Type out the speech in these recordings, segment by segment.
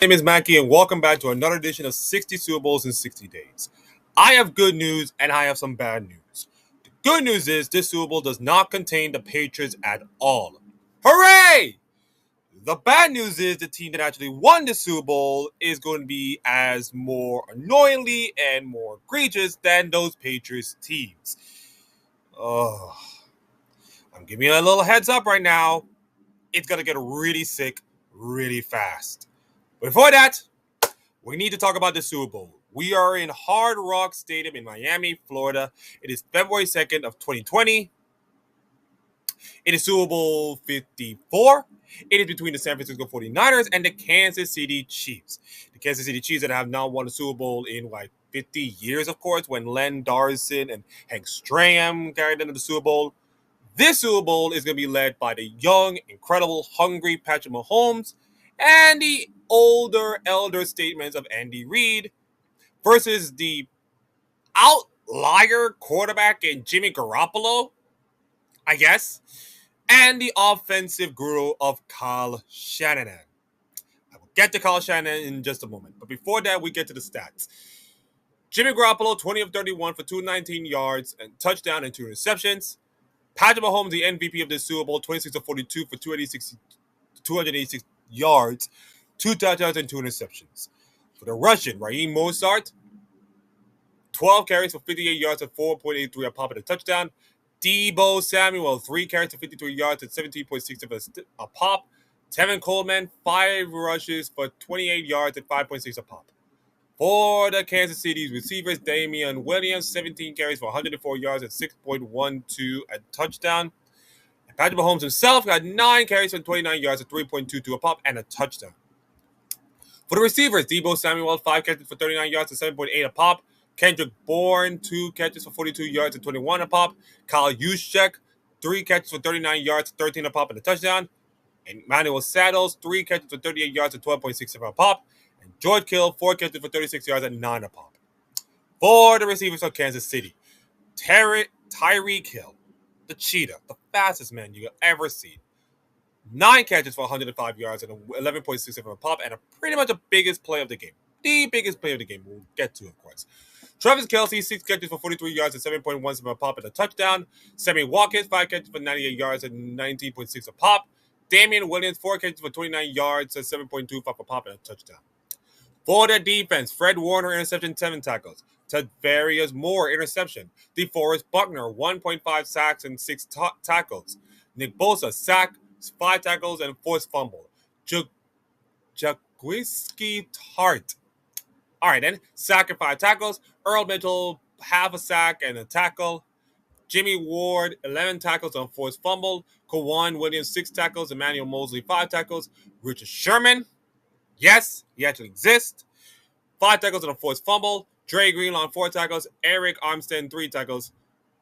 My name is Mackie, and welcome back to another edition of 60 Super Bowls in 60 Days. I have good news, and I have some bad news. The good news is this Super Bowl does not contain the Patriots at all. Hooray! The bad news is the team that actually won the Super Bowl is going to be as more annoyingly and more egregious than those Patriots teams. Oh, I'm giving you a little heads up right now. It's going to get really sick really fast. Before that, we need to talk about the Super Bowl. We are in Hard Rock Stadium in Miami, Florida. It is February 2nd of 2020. It is Super Bowl 54. It is between the San Francisco 49ers and the Kansas City Chiefs. The Kansas City Chiefs that have not won a Super Bowl in like 50 years, of course, when Len Darson and Hank Stram carried them to the Super Bowl. This Super Bowl is going to be led by the young, incredible, hungry Patrick Mahomes and the older, elder statements of Andy Reid versus the outlier quarterback in Jimmy Garoppolo, I guess, and the offensive guru of Kyle Shanahan. I will get to Kyle Shanahan in just a moment. But before that, we get to the stats. Jimmy Garoppolo, 20 of 31 for 219 yards and touchdown and 2 interceptions. Patrick Mahomes, the MVP of this Super Bowl, 26 of 42 for 286 yards, 2 touchdowns, and 2 interceptions. For the Russian, Raheem Mostert, 12 carries for 58 yards and 4.83 a pop and a touchdown. Deebo Samuel, 3 carries for 53 yards and 17.6 a pop. Tevin Coleman, 5 rushes for 28 yards and 5.6 a pop. For the Kansas City receivers, Damian Williams, 17 carries for 104 yards and 6.12 a touchdown. And Patrick Mahomes himself got 9 carries for 29 yards and 3.22 a pop and a touchdown. For the receivers, Deebo Samuel, 5 catches for 39 yards and 7.8 a pop. Kendrick Bourne, 2 catches for 42 yards and 21 a pop. Kyle Juszczyk, 3 catches for 39 yards, 13 a pop and a touchdown. And Emmanuel Saddles, 3 catches for 38 yards and 12.6 a pop. And George Kittle, 4 catches for 36 yards and 9 a pop. For the receivers of Kansas City, Tyreek Hill, the cheetah, the fastest man you ever seen. 9 catches for 105 yards and 11.6 of a pop, and pretty much the biggest play of the game. The biggest play of the game. We'll get to, of course. Travis Kelce, 6 catches for 43 yards and 7.1 of a pop and a touchdown. Sammy Watkins, 5 catches for 98 yards and 19.6 a pop. Damian Williams, 4 catches for 29 yards and 7.25 a pop and a touchdown. For the defense, Fred Warner, interception, 7 tackles. Tavarius Moore, interception. DeForest Buckner, 1.5 sacks and 6 tackles. Nick Bosa, sack, 5 tackles, and forced fumble. Jaquiski Tart. All right, then. Sack and 5 tackles. Earl Mitchell, half a sack and a tackle. Jimmy Ward, 11 tackles on forced fumble. Kawhi Williams, 6 tackles. Emmanuel Mosley, 5 tackles. Richard Sherman, yes, he actually exists. 5 tackles on a forced fumble. Dre Greenlaw, 4 tackles. Eric Armstead, 3 tackles.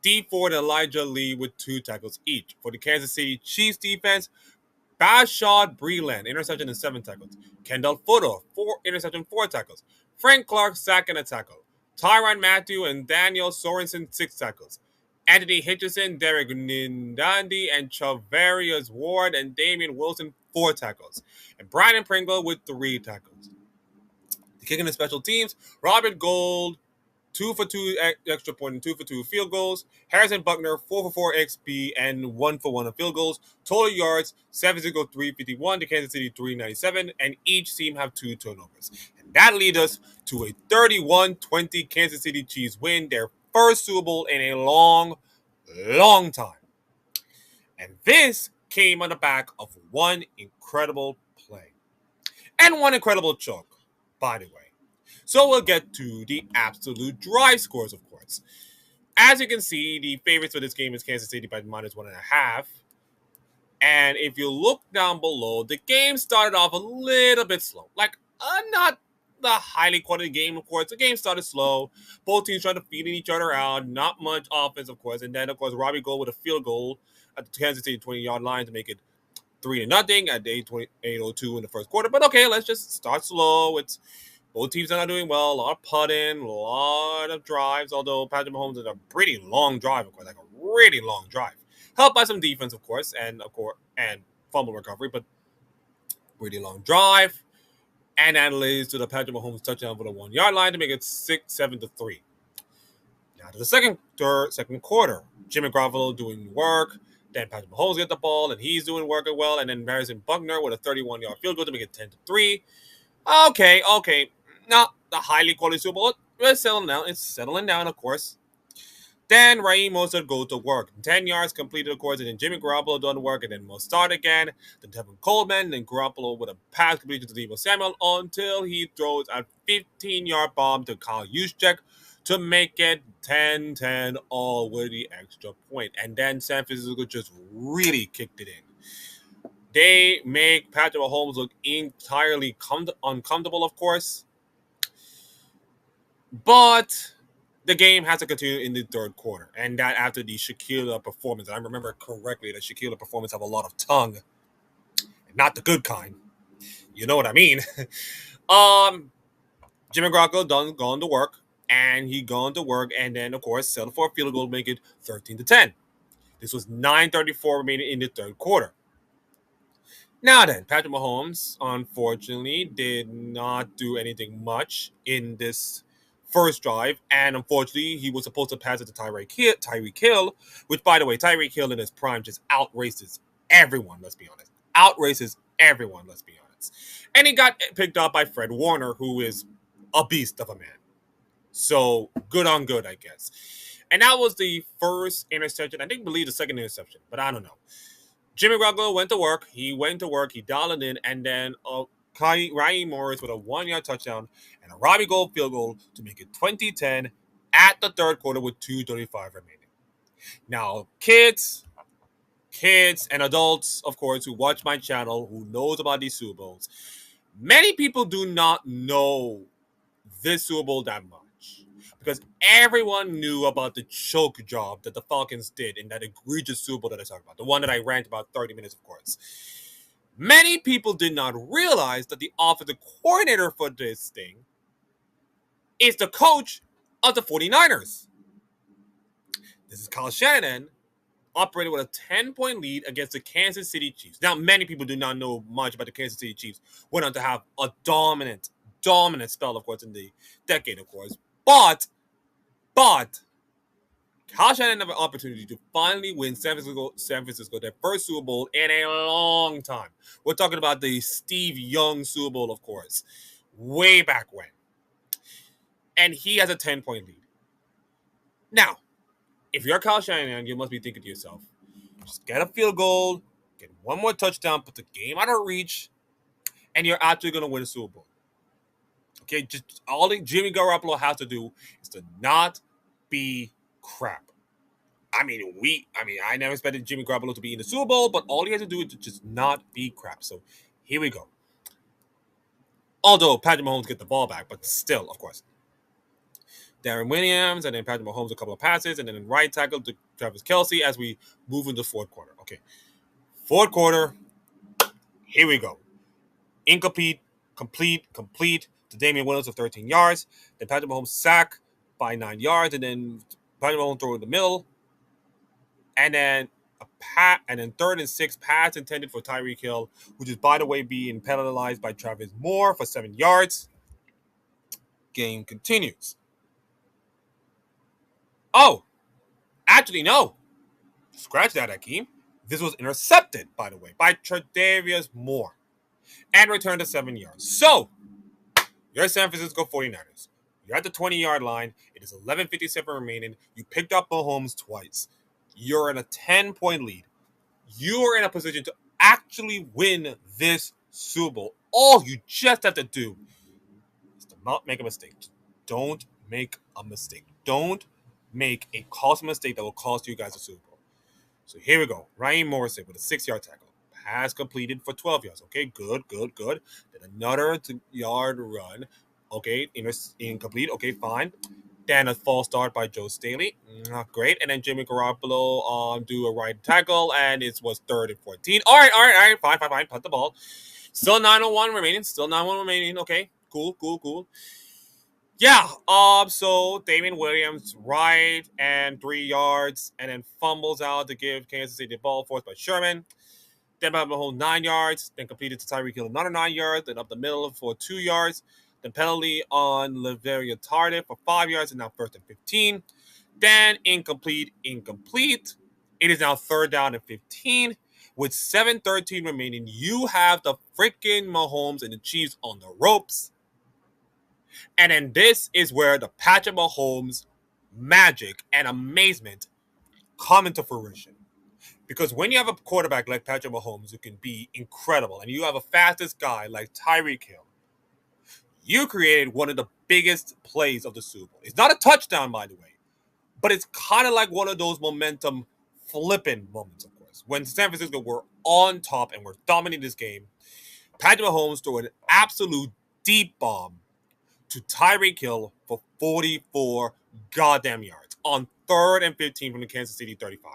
D Ford and Elijah Lee with 2 tackles each. For the Kansas City Chiefs defense, Bashad Breeland, interception and 7 tackles. Kendall Footer, 4 interception, 4 tackles. Frank Clark, sack and a tackle. Tyrann Mathieu and Daniel Sorensen, 6 tackles. Anthony Hitchison, Derek Nindandi, and Chavarius Ward and Damian Wilson, 4 tackles. And Brandon Pringle with 3 tackles. The kicking and special teams, Robert Gold, 2 for 2 extra point and 2 for 2 field goals. Harrison Buckner, 4 for 4 XP and 1 for 1 of field goals. Total yards, 351 to Kansas City 397, and each team have 2 turnovers. And that leads us to a 31-20 Kansas City Chiefs win, their first Super Bowl in a long, long time. And this came on the back of one incredible play. And one incredible choke, by the way. So we'll get to the absolute drive scores, of course. As you can see, the favorites for this game is Kansas City by -1.5. And if you look down below, the game started off a little bit slow. Like, not the highly quality game, of course. The game started slow. Both teams trying to feed each other out. Not much offense, of course. And then, of course, Robbie Gould with a field goal at the Kansas City 20-yard line to make it 3-0 at the 8:02 in the first quarter. But okay, let's just start slow. Both teams are not doing well. A lot of putting, a lot of drives. Although Patrick Mahomes is a pretty long drive, of course, like a really long drive, helped by some defense, of course, and fumble recovery, but pretty long drive. and that leads to the Patrick Mahomes touchdown for the 1 yard line to make it 7-3. Now to the second quarter, Jimmy Garoppolo doing work. Then Patrick Mahomes get the ball, and he's doing work as well. And then Harrison Buckner with a 31-yard field goal to make it 10-3. Okay. Not the highly quality Super Bowl. It's settling down. It's settling down, of course. Then Raheem Mostert go to work. 10 yards completed, of course, and then Jimmy Garoppolo done work, and then Mostert again. Then Tevin Coleman, then Garoppolo with a pass completion to Deebo Samuel until he throws a 15-yard bomb to Kyle Juszczyk to make it 10-10 all with the extra point. And then San Francisco just really kicked it in. They make Patrick Mahomes look entirely uncomfortable, of course. But the game has to continue in the third quarter. And that after the Shaquille performance. I remember correctly that Shaquille performance have a lot of tongue. Not the good kind. You know what I mean. Jimmy Garoppolo gone to work. And he gone to work and then, of course, settled for a field goal to make it 13-10. This was 9:34 remaining in the third quarter. Now then, Patrick Mahomes, unfortunately, did not do anything much in this first drive, and unfortunately, he was supposed to pass it to Tyreek Hill, which, by the way, Tyreek Hill in his prime just outraces everyone, let's be honest. Outraces everyone, let's be honest. And he got picked up by Fred Warner, who is a beast of a man. So, good on good, I guess. And that was the first interception. I believe the second interception, but I don't know. Jimmy Garoppolo went to work. He dialed it in, and then Raheem Morris with a 1 yard touchdown and a Robbie Gould field goal to make it 20-10 at the third quarter with 2:35 remaining. Now, kids, and adults, of course, who watch my channel, who knows about these Super Bowls, many people do not know this Super Bowl that much. Because everyone knew about the choke job that the Falcons did in that egregious Super Bowl that I talked about. The one that I ran about 30 minutes, of course. Many people did not realize that the offensive coordinator for this thing is the coach of the 49ers. This is Kyle Shanahan, operating with a 10-point lead against the Kansas City Chiefs. Now, many people do not know much about the Kansas City Chiefs. Went on to have a dominant spell, of course, in the decade, of course. But Kyle Shanahan had an opportunity to finally win San Francisco their first Super Bowl in a long time. We're talking about the Steve Young Super Bowl, of course, way back when. And he has a 10-point lead. Now, if you're Kyle Shanahan, you must be thinking to yourself, just get a field goal, get one more touchdown, put the game out of reach, and you're actually going to win a Super Bowl. Okay, just all Jimmy Garoppolo has to do is to not be crap. I never expected Jimmy Garoppolo to be in the Super Bowl, but all he has to do is to just not be crap. So here we go. Although Patrick Mahomes get the ball back, but still, of course. Darren Williams, and then Patrick Mahomes a couple of passes, and then right tackle to Travis Kelce as we move into fourth quarter. Okay. Fourth quarter. Here we go. Incomplete, complete to Damian Williams of 13 yards. Then Patrick Mahomes sack by 9 yards, and then Patrick Mahomes throw in the middle. And then third and 6 pass intended for Tyreek Hill, which is, by the way, being penalized by Travis Moore for 7 yards. Game continues. Oh, actually, no. Scratch that, Akeem. This was intercepted, by the way, by Tre'Davious Moore and returned to 7 yards. So, you're San Francisco 49ers. You're at the 20-yard line. It is 11:57 remaining. You picked up Mahomes twice. You're in a 10-point lead. You're in a position to actually win this Super Bowl. All you just have to do is to not make a mistake. Don't make a mistake. Don't make a costly mistake that will cost you guys a Super Bowl. So here we go. Raheem Morris with a 6-yard tackle. Pass completed for 12 yards. Okay, good. Then another 2-yard run. Okay, incomplete. Okay, fine. Then a false start by Joe Staley. Not great. And then Jimmy Garoppolo do a right tackle, and it was 3rd and 14. All right. Fine. Punt the ball. Still 9:01 remaining. Okay, cool. Yeah. So Damian Williams right and 3 yards, and then fumbles out to give Kansas City the ball, forced by Sherman. Then Patrick Mahomes 9 yards, then completed to Tyreek Hill another 9 yards, then up the middle for 2 yards. Then penalty on Le'Veon Tardif for 5 yards, and now first and 15. Then incomplete. It is now third down and 15. With 7:13 remaining, you have the freaking Mahomes and the Chiefs on the ropes. And then this is where the Patrick Mahomes magic and amazement come into fruition. Because when you have a quarterback like Patrick Mahomes who can be incredible, and you have a fastest guy like Tyreek Hill, you created one of the biggest plays of the Super Bowl. It's not a touchdown, by the way, but it's kind of like one of those momentum flipping moments, of course. When San Francisco were on top and were dominating this game, Patrick Mahomes threw an absolute deep bomb to Tyreek Hill for 44 goddamn yards on third and 15 from the Kansas City 35.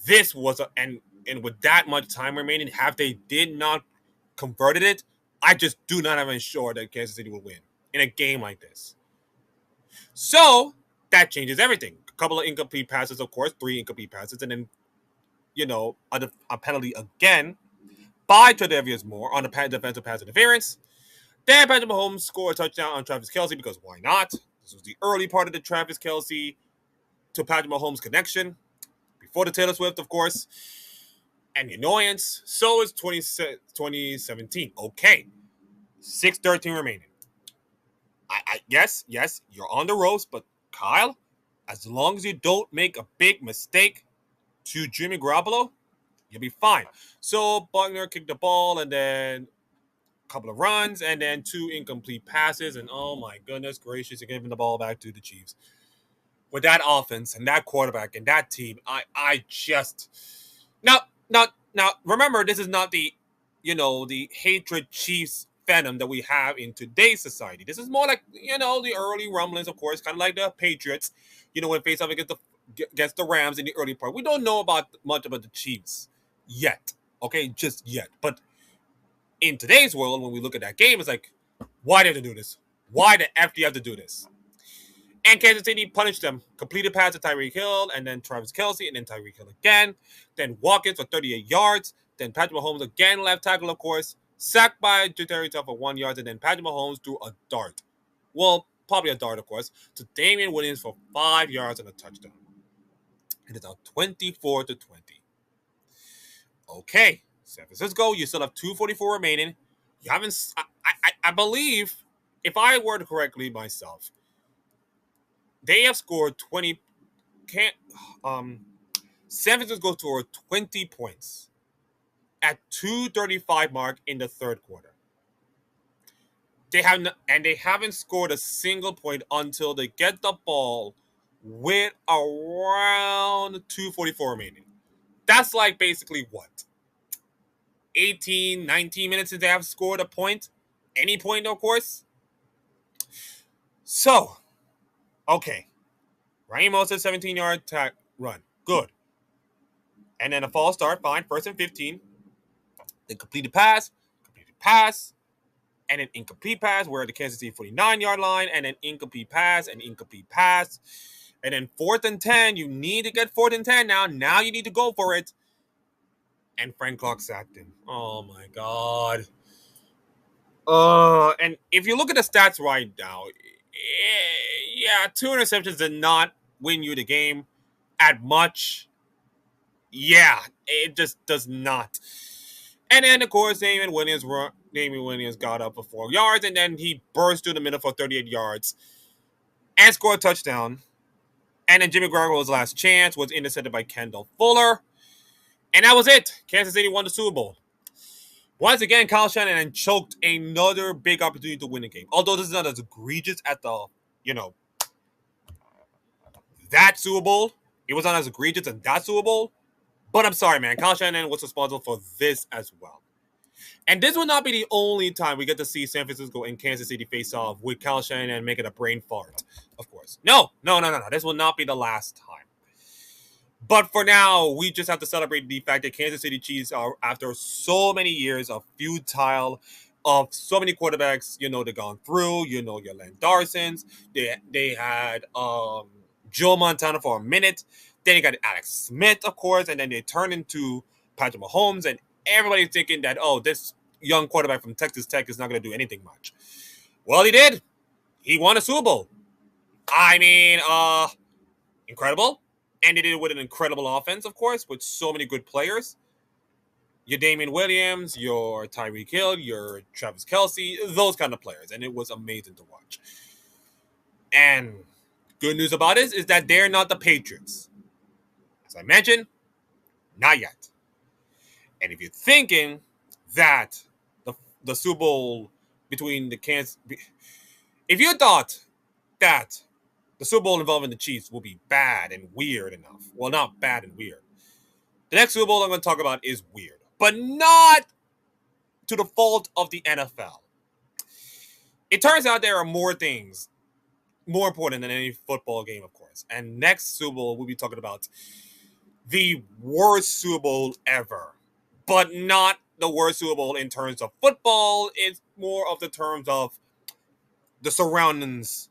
This was and with that much time remaining, have they did not converted it, I just do not have ensure that Kansas City will win in a game like this. So that changes everything. A couple of incomplete passes, of course, 3 incomplete passes, and then a penalty again by Tre'Davious Moore on a defensive pass interference. Then Patrick Mahomes scored a touchdown on Travis Kelce because why not? This was the early part of the Travis Kelce to Patrick Mahomes connection. Before the Taylor Swift, of course, and the annoyance. So is 2017. Okay. 6:13 remaining. Yes, you're on the ropes, but Kyle, as long as you don't make a big mistake to Jimmy Garoppolo, you'll be fine. So Buckner kicked the ball, and then a couple of runs, and then 2 incomplete passes, and oh my goodness gracious, you're giving the ball back to the Chiefs. With that offense and that quarterback and that team, I just now remember, this is not the the hatred Chiefs venom that we have in today's society. This is more like the early rumblings, of course, kind of like the Patriots, when face off against the Rams in the early part. We don't know much about the Chiefs yet, okay, just yet. But in today's world, when we look at that game, it's like, why do you have to do this? Why the F do you have to do this? And Kansas City punished them. Completed pass to Tyreek Hill, and then Travis Kelce, and then Tyreek Hill again. Then Watkins for 38 yards. Then Patrick Mahomes again, left tackle, of course. Sacked by Ja'Marr Chase for 1 yard, and then Patrick Mahomes threw a dart. Well, probably a dart, of course, to Damian Williams for 5 yards and a touchdown. And it's now 24-20. Okay, San Francisco, you still have 2:44 remaining. You haven't. I believe, if I word correctly myself, they have scored 20. San Francisco scored 20 points at 2:35 mark in the third quarter. They haven't scored a single point until they get the ball with around 2:44 remaining. That's like basically what? 18, 19 minutes since they have scored a point. Any point, of course. So, okay. Raheem Mostert 17-yard run. Good. And then a false start, fine. First and 15. Then completed pass, and an incomplete pass. We're at the Kansas City 49-yard line, and an incomplete pass, and incomplete pass. And then 4th and 10. You need to get 4th and 10 now. Now you need to go for it. And Frank Clark sacked him. Oh, my God. And if you look at the stats right now, yeah, 2 interceptions did not win you the game at much. Yeah, it just does not. And then, of course, Damian Williams got up for 4 yards, and then he burst through the middle for 38 yards and scored a touchdown. And then Jimmy Garoppolo's last chance was intercepted by Kendall Fuller. And that was it. Kansas City won the Super Bowl. Once again, Kyle Shanahan choked another big opportunity to win the game. Although this is not as egregious as that Super Bowl. It was not as egregious as that Super Bowl. But I'm sorry, man. Kyle Shanahan was responsible for this as well. And this will not be the only time we get to see San Francisco and Kansas City face off with Kyle Shanahan making a brain fart, of course. No. This will not be the last time. But for now, we just have to celebrate the fact that Kansas City Chiefs are, after so many years of futile, of so many quarterbacks, they've gone through, your Len Darsons. They had Joe Montana for a minute. Then you got Alex Smith, of course, and then they turned into Patrick Mahomes, and everybody's thinking that, oh, this young quarterback from Texas Tech is not going to do anything much. Well, he did. He won a Super Bowl. I mean, incredible. And they did it with an incredible offense, of course, with so many good players. Your Damian Williams, your Tyreek Hill, your Travis Kelce, those kind of players. And it was amazing to watch. And good news about it is that they're not the Patriots. As I mentioned, not yet. And if you're thinking that the Super Bowl between the Kansas, if you thought that the Super Bowl involving the Chiefs will be bad and weird enough, well, not bad and weird. The next Super Bowl I'm going to talk about is weird, but not to the fault of the NFL. It turns out there are more things more important than any football game, of course. And next Super Bowl, we'll be talking about the worst Super Bowl ever, but not the worst Super Bowl in terms of football. It's more of the terms of the surroundings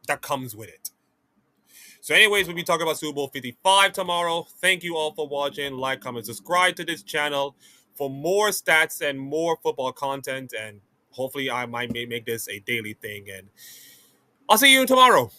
that comes with it. So anyways, we'll be talking about Super Bowl 55 tomorrow. Thank you all for watching. Like, comment, subscribe to this channel for more stats and more football content. And hopefully I might make this a daily thing. And I'll see you tomorrow.